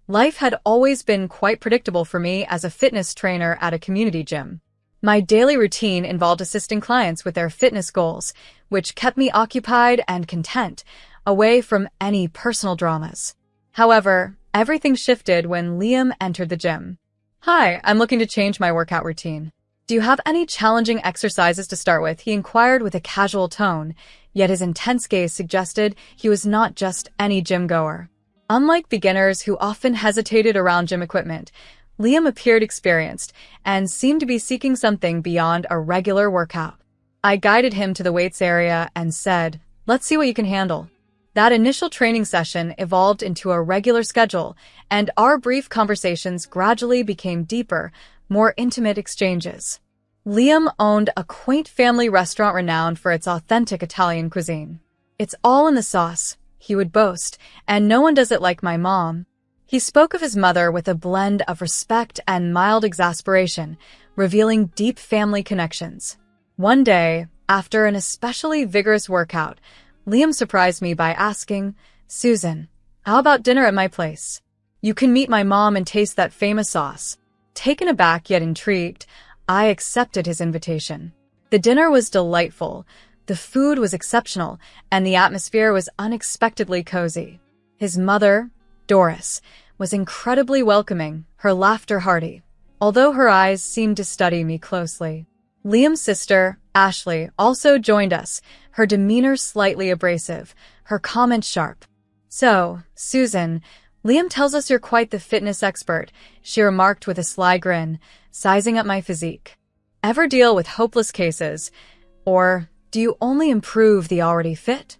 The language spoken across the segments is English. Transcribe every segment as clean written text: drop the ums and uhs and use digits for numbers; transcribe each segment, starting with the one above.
Life had always been quite predictable for me as a fitness trainer at a community gym. My daily routine involved assisting clients with their fitness goals, which kept me occupied and content, away from any personal dramas. However, everything shifted when Liam entered the gym. "Hi, I'm looking to change my workout routine. Do you have any challenging exercises to start with?" he inquired with a casual tone, yet his intense gaze suggested he was not just any gym goer. Unlike beginners who often hesitated around gym equipment, Liam appeared experienced and seemed to be seeking something beyond a regular workout. I guided him to the weights area and said, "Let's see what you can handle." That initial training session evolved into a regular schedule, and our brief conversations gradually became deeper, more intimate exchanges. Liam owned a quaint family restaurant renowned for its authentic Italian cuisine. "It's all in the sauce," he would boast, "and no one does it like my mom." He spoke of his mother with a blend of respect and mild exasperation, revealing deep family connections. One day, after an especially vigorous workout, Liam surprised me by asking, "Susan, how about dinner at my place? You can meet my mom and taste that famous sauce." Taken aback yet intrigued, I accepted his invitation. The dinner was delightful, the food was exceptional, and the atmosphere was unexpectedly cozy. His mother, Doris, was incredibly welcoming, her laughter hearty, although her eyes seemed to study me closely. Liam's sister, Ashley, also joined us, her demeanor slightly abrasive, her comments sharp. "So, Susan, Liam tells us you're quite the fitness expert," she remarked with a sly grin, sizing up my physique. "Ever deal with hopeless cases? Or do you only improve the already fit?"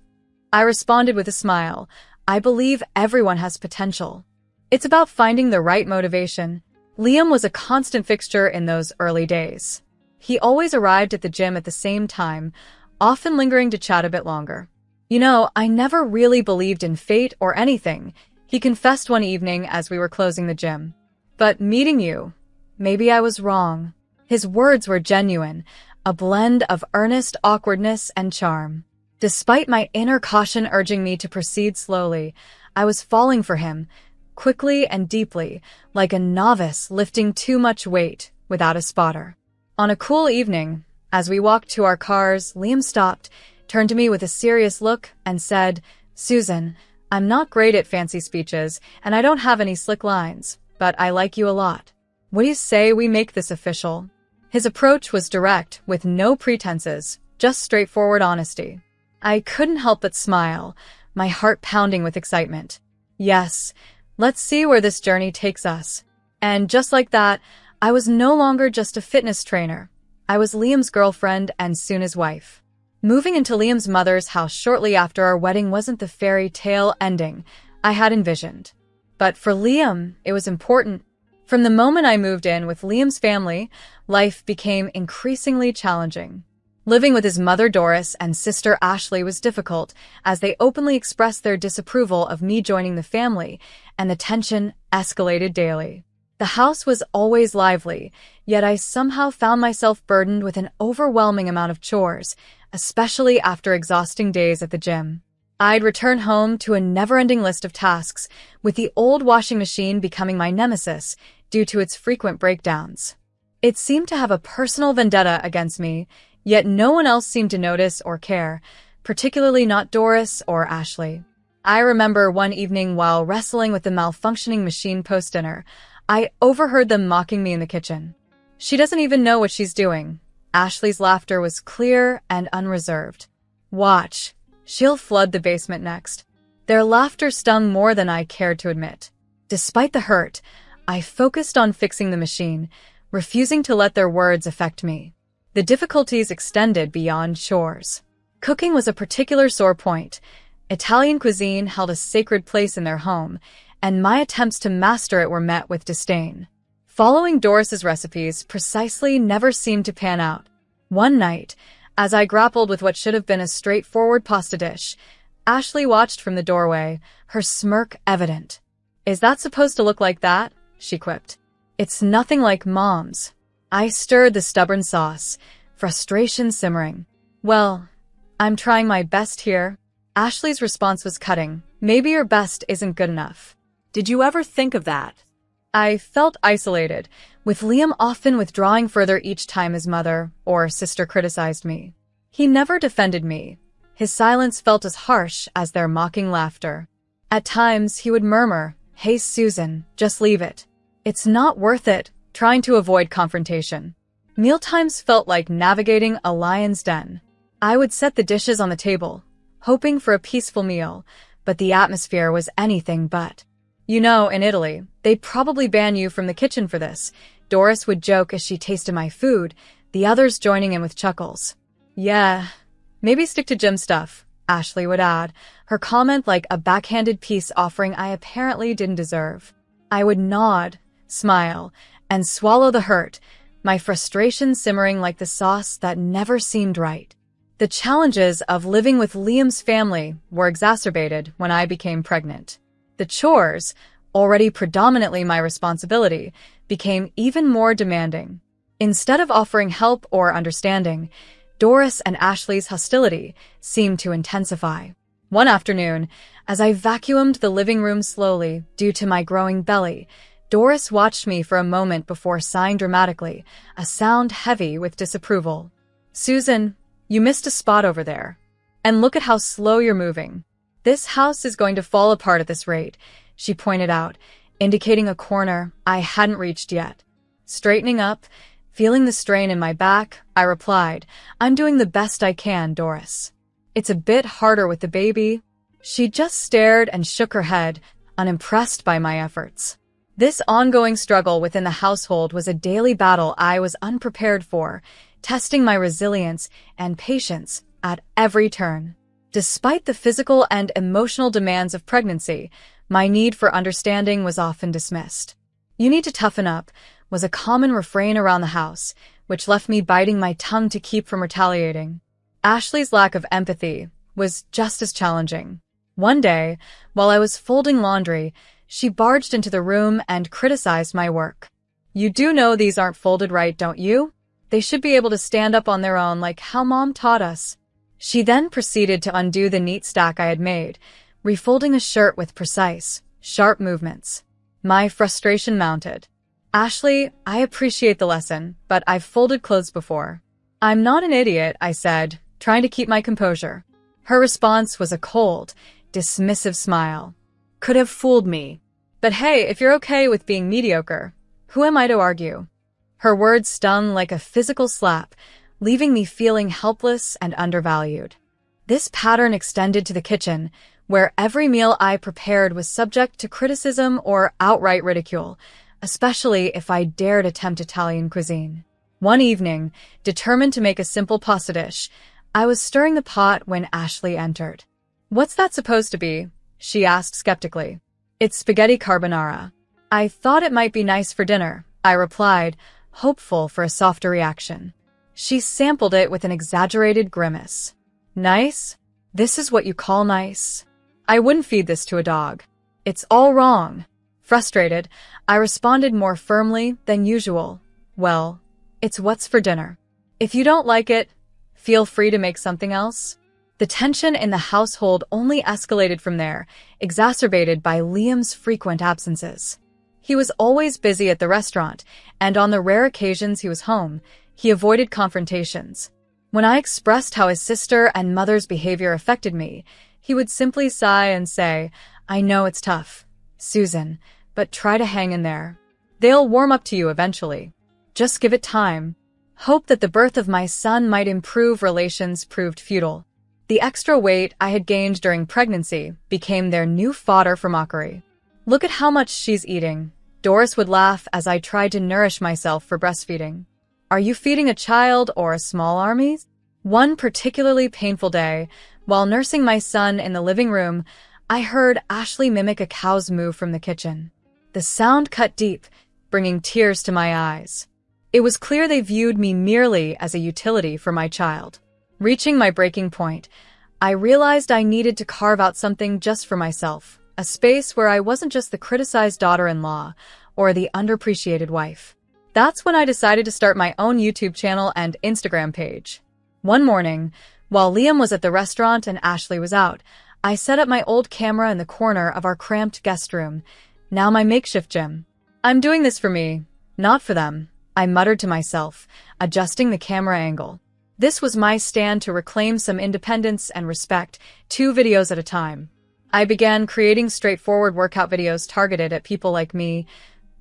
I responded with a smile. "I believe everyone has potential. It's about finding the right motivation." Liam was a constant fixture in those early days. He always arrived at the gym at the same time, often lingering to chat a bit longer. "You know, I never really believed in fate or anything," he confessed one evening as we were closing the gym. "But meeting you, maybe I was wrong." His words were genuine, a blend of earnest awkwardness and charm. Despite my inner caution urging me to proceed slowly, I was falling for him, quickly and deeply, like a novice lifting too much weight without a spotter. On a cool evening, as we walked to our cars, Liam stopped, turned to me with a serious look, and said, "Susan, I'm not great at fancy speeches, and I don't have any slick lines, but I like you a lot. What do you say we make this official?" His approach was direct, with no pretenses, just straightforward honesty. I couldn't help but smile, my heart pounding with excitement. Yes, let's see where this journey takes us. And just like that, I was no longer just a fitness trainer. I was Liam's girlfriend and soon his wife. Moving into Liam's mother's house shortly after our wedding wasn't the fairy tale ending I had envisioned. But for Liam, it was important. From the moment I moved in with Liam's family, life became increasingly challenging. Living with his mother Doris and sister Ashley was difficult, as they openly expressed their disapproval of me joining the family, and the tension escalated daily. The house was always lively, yet I somehow found myself burdened with an overwhelming amount of chores, especially after exhausting days at the gym. I'd return home to a never-ending list of tasks, with the old washing machine becoming my nemesis due to its frequent breakdowns. It seemed to have a personal vendetta against me, yet no one else seemed to notice or care, particularly not Doris or Ashley. I remember one evening while wrestling with the malfunctioning machine post-dinner, I overheard them mocking me in the kitchen. "She doesn't even know what she's doing." Ashley's laughter was clear and unreserved. "Watch, she'll flood the basement next." Their laughter stung more than I cared to admit. Despite the hurt, I focused on fixing the machine, refusing to let their words affect me. The difficulties extended beyond chores. Cooking was a particular sore point. Italian cuisine held a sacred place in their home, and my attempts to master it were met with disdain. Following Doris's recipes precisely never seemed to pan out. One night, as I grappled with what should have been a straightforward pasta dish, Ashley watched from the doorway, her smirk evident. "Is that supposed to look like that?" she quipped. "It's nothing like Mom's." I stirred the stubborn sauce, frustration simmering. "Well, I'm trying my best here." Ashley's response was cutting. "Maybe your best isn't good enough." Did you ever think of that? I felt isolated, with Liam often withdrawing further each time his mother or sister criticized me. He never defended me. His silence felt as harsh as their mocking laughter. At times, he would murmur, "Hey, Susan, just leave it. It's not worth it," trying to avoid confrontation. Mealtimes felt like navigating a lion's den. I would set the dishes on the table, hoping for a peaceful meal, but the atmosphere was anything but. "You know, in Italy, they'd probably ban you from the kitchen for this," Doris would joke as she tasted my food, the others joining in with chuckles. "Yeah, maybe stick to gym stuff," Ashley would add, her comment like a backhanded peace offering I apparently didn't deserve. I would nod, smile, and swallow the hurt, my frustration simmering like the sauce that never seemed right. The challenges of living with Liam's family were exacerbated when I became pregnant. The chores, already predominantly my responsibility, became even more demanding. Instead of offering help or understanding, Doris and Ashley's hostility seemed to intensify. One afternoon, as I vacuumed the living room slowly due to my growing belly, Doris watched me for a moment before sighing dramatically, a sound heavy with disapproval. "Susan, you missed a spot over there. And look at how slow you're moving. This house is going to fall apart at this rate," she pointed out, indicating a corner I hadn't reached yet. Straightening up, feeling the strain in my back, I replied, "I'm doing the best I can, Doris. It's a bit harder with the baby." She just stared and shook her head, unimpressed by my efforts. This ongoing struggle within the household was a daily battle I was unprepared for, testing my resilience and patience at every turn. Despite the physical and emotional demands of pregnancy, my need for understanding was often dismissed. "You need to toughen up," was a common refrain around the house, which left me biting my tongue to keep from retaliating. Ashley's lack of empathy was just as challenging. One day, while I was folding laundry, she barged into the room and criticized my work. "You do know these aren't folded right, don't you? They should be able to stand up on their own like how Mom taught us." She then proceeded to undo the neat stack I had made, refolding a shirt with precise, sharp movements. My frustration mounted. "Ashley, I appreciate the lesson, but I've folded clothes before." "I'm not an idiot," I said, trying to keep my composure. Her response was a cold, dismissive smile. "Could have fooled me. But hey, if you're okay with being mediocre, who am I to argue?" Her words stung like a physical slap, leaving me feeling helpless and undervalued. This pattern extended to the kitchen, where every meal I prepared was subject to criticism or outright ridicule, especially if I dared attempt Italian cuisine. One evening, determined to make a simple pasta dish, I was stirring the pot when Ashley entered. "What's that supposed to be?" she asked skeptically. "It's spaghetti carbonara." "I thought it might be nice for dinner," I replied, hopeful for a softer reaction. She sampled it with an exaggerated grimace. "Nice? This is what you call nice? I wouldn't feed this to a dog. It's all wrong." Frustrated, I responded more firmly than usual. "Well, it's what's for dinner. If you don't like it, feel free to make something else." The tension in the household only escalated from there, exacerbated by Liam's frequent absences. He was always busy at the restaurant, and on the rare occasions he was home, he avoided confrontations. When I expressed how his sister and mother's behavior affected me, he would simply sigh and say, "I know it's tough, Susan, but try to hang in there. They'll warm up to you eventually. Just give it time." Hope that the birth of my son might improve relations proved futile. The extra weight I had gained during pregnancy became their new fodder for mockery. "Look at how much she's eating," Doris would laugh as I tried to nourish myself for breastfeeding. "Are you feeding a child or a small army?" One particularly painful day, while nursing my son in the living room, I heard Ashley mimic a cow's moo from the kitchen. The sound cut deep, bringing tears to my eyes. It was clear they viewed me merely as a utility for my child. Reaching my breaking point, I realized I needed to carve out something just for myself, a space where I wasn't just the criticized daughter-in-law or the underappreciated wife. That's when I decided to start my own YouTube channel and Instagram page. One morning, while Liam was at the restaurant and Ashley was out, I set up my old camera in the corner of our cramped guest room, now my makeshift gym. I'm doing this for me, not for them, I muttered to myself, adjusting the camera angle. This was my stand to reclaim some independence and respect, 2 videos at a time. I began creating straightforward workout videos targeted at people like me,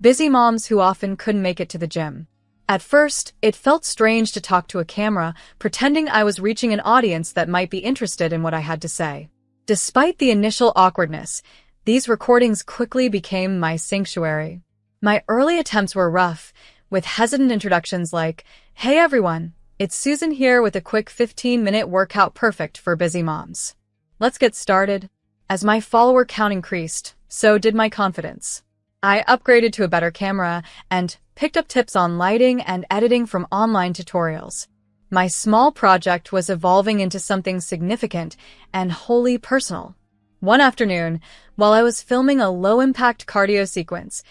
busy moms who often couldn't make it to the gym. At first, it felt strange to talk to a camera, pretending I was reaching an audience that might be interested in what I had to say. Despite the initial awkwardness, these recordings quickly became my sanctuary. My early attempts were rough, with hesitant introductions like, "Hey everyone, it's Susan here with a quick 15-minute workout perfect for busy moms. Let's get started." As my follower count increased, so did my confidence. I upgraded to a better camera and picked up tips on lighting and editing from online tutorials. My small project was evolving into something significant and wholly personal. One afternoon, while I was filming a low-impact cardio sequence,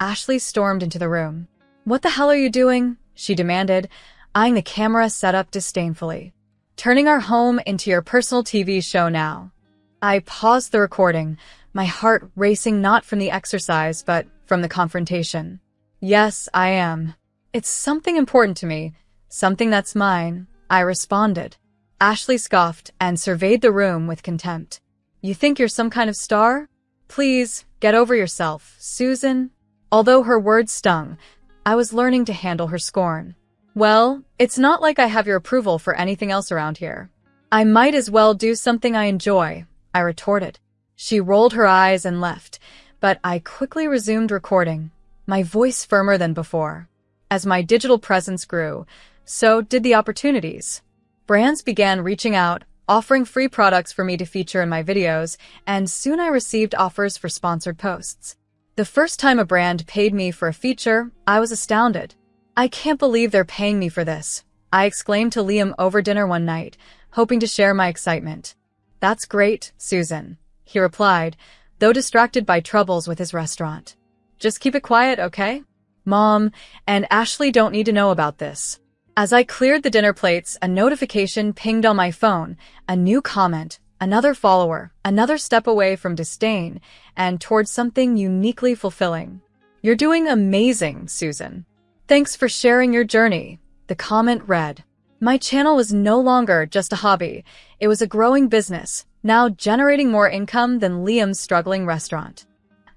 Ashley stormed into the room. "What the hell are you doing?" she demanded, eyeing the camera setup disdainfully. "Turning our home into your personal TV show now." I paused the recording, my heart racing not from the exercise but from the confrontation. "Yes, I am. It's something important to me, something that's mine," I responded. Ashley scoffed and surveyed the room with contempt. "You think you're some kind of star? Please, get over yourself, Susan." Although her words stung, I was learning to handle her scorn. "Well, it's not like I have your approval for anything else around here. I might as well do something I enjoy," I retorted. She rolled her eyes and left, but I quickly resumed recording, my voice firmer than before. As my digital presence grew, so did the opportunities. Brands began reaching out, offering free products for me to feature in my videos, and soon I received offers for sponsored posts. The first time a brand paid me for a feature, I was astounded. "I can't believe they're paying me for this," I exclaimed to Liam over dinner one night, hoping to share my excitement. "That's great, Susan," he replied, though distracted by troubles with his restaurant. "Just keep it quiet, okay? Mom and Ashley don't need to know about this." As I cleared the dinner plates, a notification pinged on my phone, a new comment, another follower, another step away from disdain, and towards something uniquely fulfilling. "You're doing amazing, Susan. Thanks for sharing your journey," the comment read. My channel was no longer just a hobby, it was a growing business, now generating more income than Liam's struggling restaurant.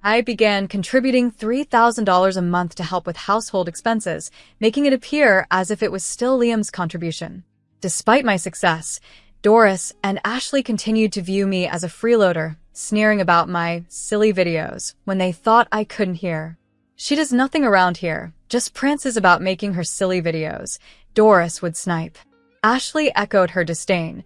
I began contributing $3,000 a month to help with household expenses, making it appear as if it was still Liam's contribution. Despite my success, Doris and Ashley continued to view me as a freeloader, sneering about my silly videos when they thought I couldn't hear. "She does nothing around here, just prances about making her silly videos," Doris would snipe. Ashley echoed her disdain,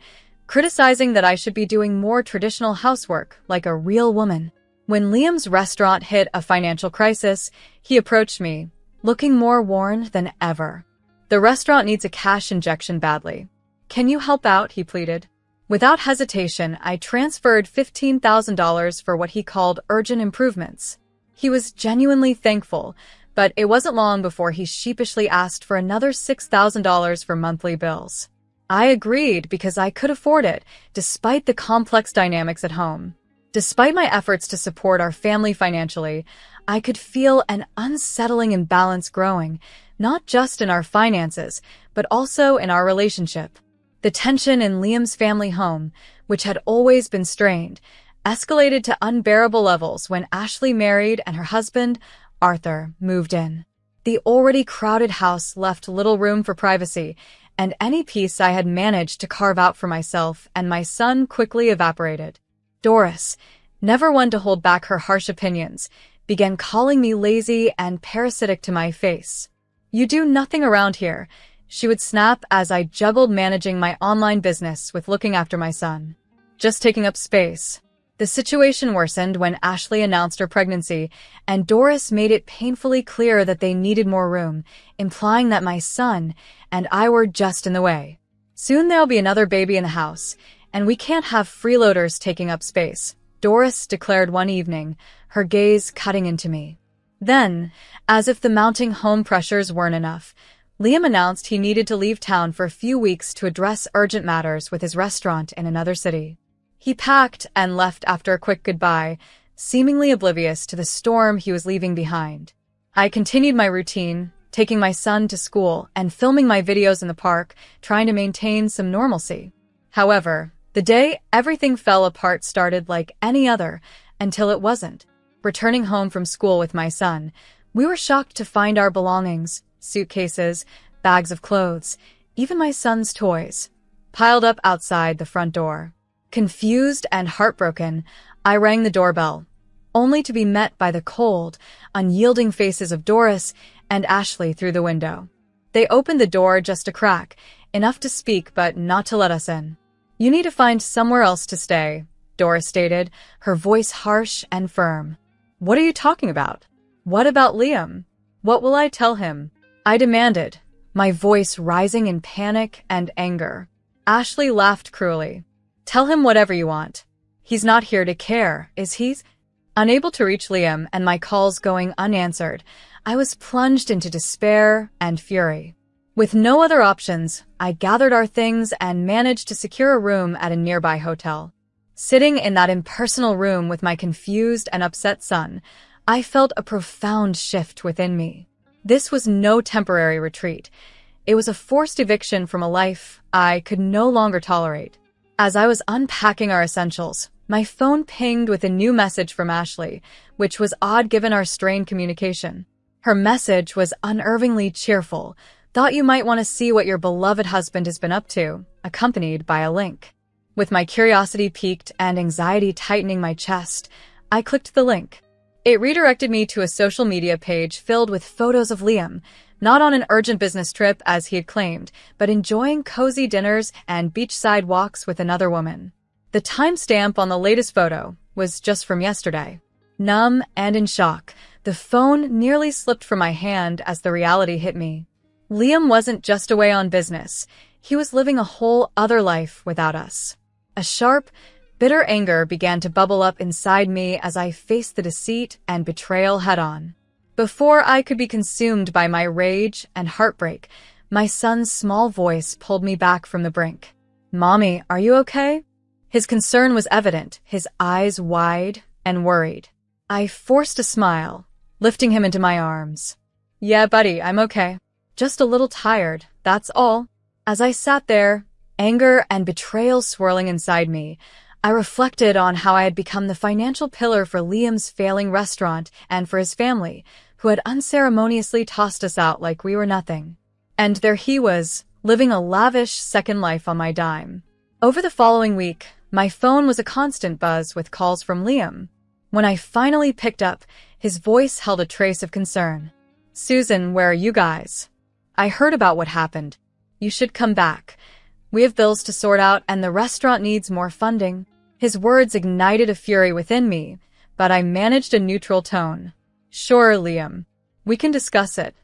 criticizing that I should be doing more traditional housework like a real woman. When Liam's restaurant hit a financial crisis, he approached me, looking more worn than ever. "The restaurant needs a cash injection badly. Can you help out?" he pleaded. Without hesitation, I transferred $15,000 for what he called urgent improvements. He was genuinely thankful, but it wasn't long before he sheepishly asked for another $6,000 for monthly bills. I agreed because I could afford it, despite the complex dynamics at home. Despite my efforts to support our family financially, I could feel an unsettling imbalance growing, not just in our finances, but also in our relationship. The tension in Liam's family home, which had always been strained, escalated to unbearable levels when Ashley married and her husband, Arthur, moved in. The already crowded house left little room for privacy, and any peace I had managed to carve out for myself and my son quickly evaporated. Doris, never one to hold back her harsh opinions, began calling me lazy and parasitic to my face. "You do nothing around here," she would snap as I juggled managing my online business with looking after my son. "Just taking up space." The situation worsened when Ashley announced her pregnancy, and Doris made it painfully clear that they needed more room, implying that my son and I were just in the way. "Soon there'll be another baby in the house, and we can't have freeloaders taking up space," Doris declared one evening, her gaze cutting into me. Then, as if the mounting home pressures weren't enough, Liam announced he needed to leave town for a few weeks to address urgent matters with his restaurant in another city. He packed and left after a quick goodbye, seemingly oblivious to the storm he was leaving behind. I continued my routine, taking my son to school and filming my videos in the park, trying to maintain some normalcy. However, the day everything fell apart started like any other, until it wasn't. Returning home from school with my son, we were shocked to find our belongings, suitcases, bags of clothes, even my son's toys, piled up outside the front door. Confused and heartbroken, I rang the doorbell, only to be met by the cold, unyielding faces of Doris and Ashley through the window. They opened the door just a crack, enough to speak but not to let us in. "You need to find somewhere else to stay," Doris stated, her voice harsh and firm. "What are you talking about? What about Liam? What will I tell him?" I demanded, my voice rising in panic and anger. Ashley laughed cruelly. "Tell him whatever you want. He's not here to care, is he?" Unable to reach Liam and my calls going unanswered, I was plunged into despair and fury. With no other options, I gathered our things and managed to secure a room at a nearby hotel. Sitting in that impersonal room with my confused and upset son, I felt a profound shift within me. This was no temporary retreat. It was a forced eviction from a life I could no longer tolerate. As I was unpacking our essentials, my phone pinged with a new message from Ashley, which was odd given our strained communication. Her message was unnervingly cheerful. "Thought you might want to see what your beloved husband has been up to," accompanied by a link. With my curiosity piqued and anxiety tightening my chest, I clicked the link. It redirected me to a social media page filled with photos of Liam, not on an urgent business trip as he had claimed, but enjoying cozy dinners and beachside walks with another woman. The timestamp on the latest photo was just from yesterday. Numb and in shock, the phone nearly slipped from my hand as the reality hit me. Liam wasn't just away on business. He was living a whole other life without us. A sharp, bitter anger began to bubble up inside me as I faced the deceit and betrayal head-on. Before I could be consumed by my rage and heartbreak, my son's small voice pulled me back from the brink. "Mommy, are you okay?" His concern was evident, his eyes wide and worried. I forced a smile, lifting him into my arms. "Yeah, buddy, I'm okay. Just a little tired, that's all." As I sat there, anger and betrayal swirling inside me, I reflected on how I had become the financial pillar for Liam's failing restaurant and for his family, who had unceremoniously tossed us out like we were nothing. And there he was, living a lavish second life on my dime. Over the following week, my phone was a constant buzz with calls from Liam. When I finally picked up, his voice held a trace of concern. "Susan, where are you guys? I heard about what happened. You should come back. We have bills to sort out and the restaurant needs more funding." His words ignited a fury within me, but I managed a neutral tone. "Sure, Liam. We can discuss it.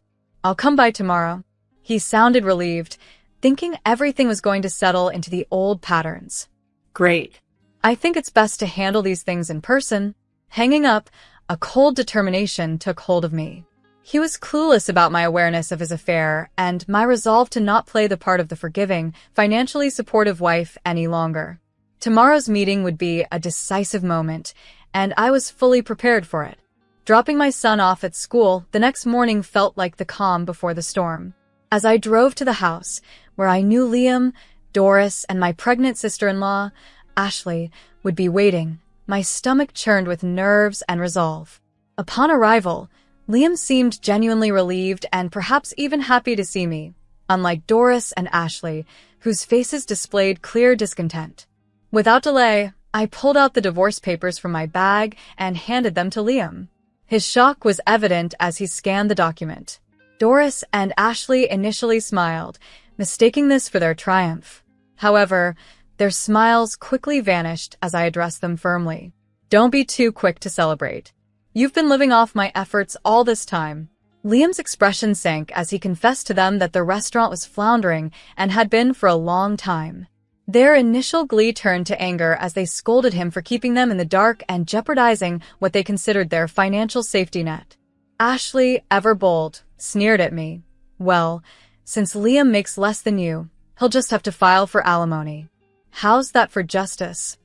I'll come by tomorrow." He sounded relieved, thinking everything was going to settle into the old patterns. "Great. I think it's best to handle these things in person." Hanging up, a cold determination took hold of me. He was clueless about my awareness of his affair and my resolve to not play the part of the forgiving, financially supportive wife any longer. Tomorrow's meeting would be a decisive moment, and I was fully prepared for it. Dropping my son off at school, the next morning felt like the calm before the storm. As I drove to the house, where I knew Liam, Doris, and my pregnant sister-in-law, Ashley, would be waiting, my stomach churned with nerves and resolve. Upon arrival, Liam seemed genuinely relieved and perhaps even happy to see me, unlike Doris and Ashley, whose faces displayed clear discontent. Without delay, I pulled out the divorce papers from my bag and handed them to Liam. His shock was evident as he scanned the document. Doris and Ashley initially smiled, mistaking this for their triumph. However, their smiles quickly vanished as I addressed them firmly. "Don't be too quick to celebrate. You've been living off my efforts all this time." Liam's expression sank as he confessed to them that the restaurant was floundering and had been for a long time. Their initial glee turned to anger as they scolded him for keeping them in the dark and jeopardizing what they considered their financial safety net. Ashley, ever bold, sneered at me. "Well, since Liam makes less than you, he'll just have to file for alimony. How's that for justice?"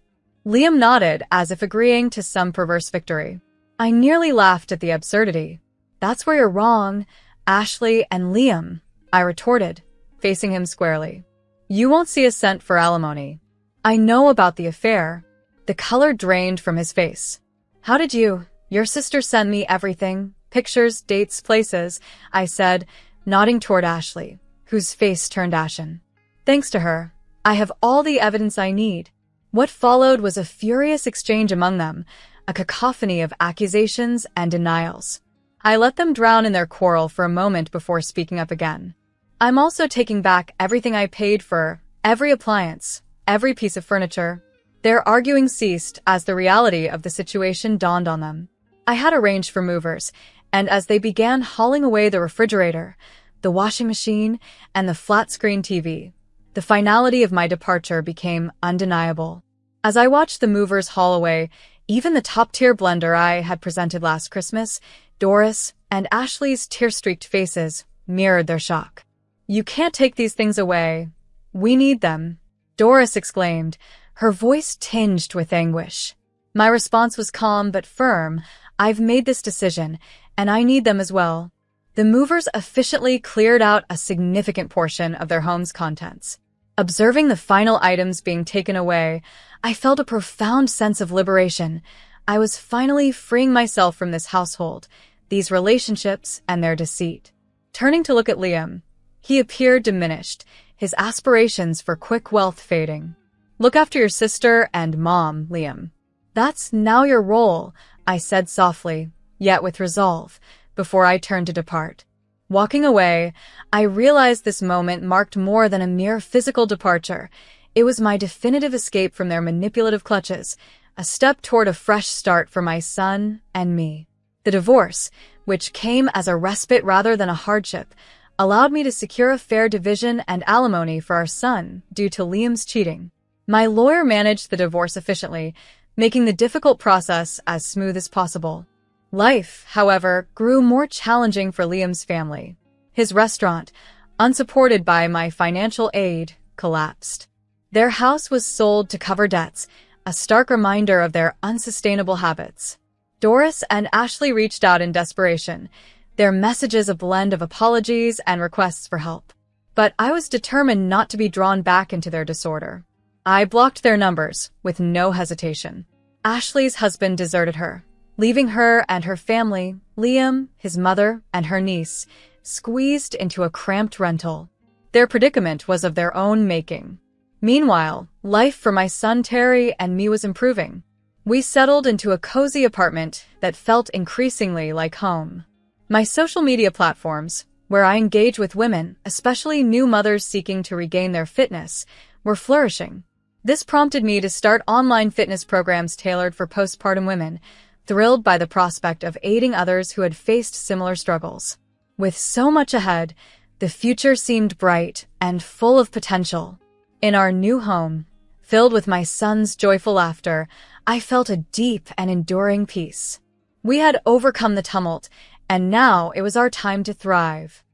Liam nodded as if agreeing to some perverse victory. I nearly laughed at the absurdity. That's where you're wrong, Ashley and Liam, I retorted, facing him squarely. You won't see a cent for alimony. I know about the affair. The color drained from his face. How did you? Your sister sent me everything. Pictures, dates, places, I said, nodding toward Ashley, whose face turned ashen. Thanks to her, I have all the evidence I need. What followed was a furious exchange among them, a cacophony of accusations and denials. I let them drown in their quarrel for a moment before speaking up again. I'm also taking back everything I paid for, every appliance, every piece of furniture. Their arguing ceased as the reality of the situation dawned on them. I had arranged for movers, and as they began hauling away the refrigerator, the washing machine, and the flat-screen TV, the finality of my departure became undeniable. As I watched the movers haul away even the top-tier blender I had presented last Christmas, Doris and Ashley's tear-streaked faces mirrored their shock. You can't take these things away. We need them, Doris exclaimed, her voice tinged with anguish. My response was calm but firm. I've made this decision, and I need them as well. The movers efficiently cleared out a significant portion of their home's contents. Observing the final items being taken away, I felt a profound sense of liberation. I was finally freeing myself from this household, these relationships, and their deceit. Turning to look at Liam, he appeared diminished, his aspirations for quick wealth fading. Look after your sister and mom, Liam. That's now your role, I said softly, yet with resolve, before I turned to depart. Walking away, I realized this moment marked more than a mere physical departure. It was my definitive escape from their manipulative clutches, a step toward a fresh start for my son and me. The divorce, which came as a respite rather than a hardship, allowed me to secure a fair division and alimony for our son due to Liam's cheating. My lawyer managed the divorce efficiently, making the difficult process as smooth as possible. Life, however, grew more challenging for Liam's family. His restaurant, unsupported by my financial aid, collapsed. Their house was sold to cover debts, a stark reminder of their unsustainable habits. Doris and Ashley reached out in desperation, their messages a blend of apologies and requests for help. But I was determined not to be drawn back into their disorder. I blocked their numbers with no hesitation. Ashley's husband deserted her, leaving her and her family, Liam, his mother, and her niece, squeezed into a cramped rental. Their predicament was of their own making. Meanwhile, life for my son Terry and me was improving. We settled into a cozy apartment that felt increasingly like home. My social media platforms, where I engage with women, especially new mothers seeking to regain their fitness, were flourishing. This prompted me to start online fitness programs tailored for postpartum women, thrilled by the prospect of aiding others who had faced similar struggles. With so much ahead, the future seemed bright and full of potential. In our new home, filled with my son's joyful laughter, I felt a deep and enduring peace. We had overcome the tumult, and now it was our time to thrive.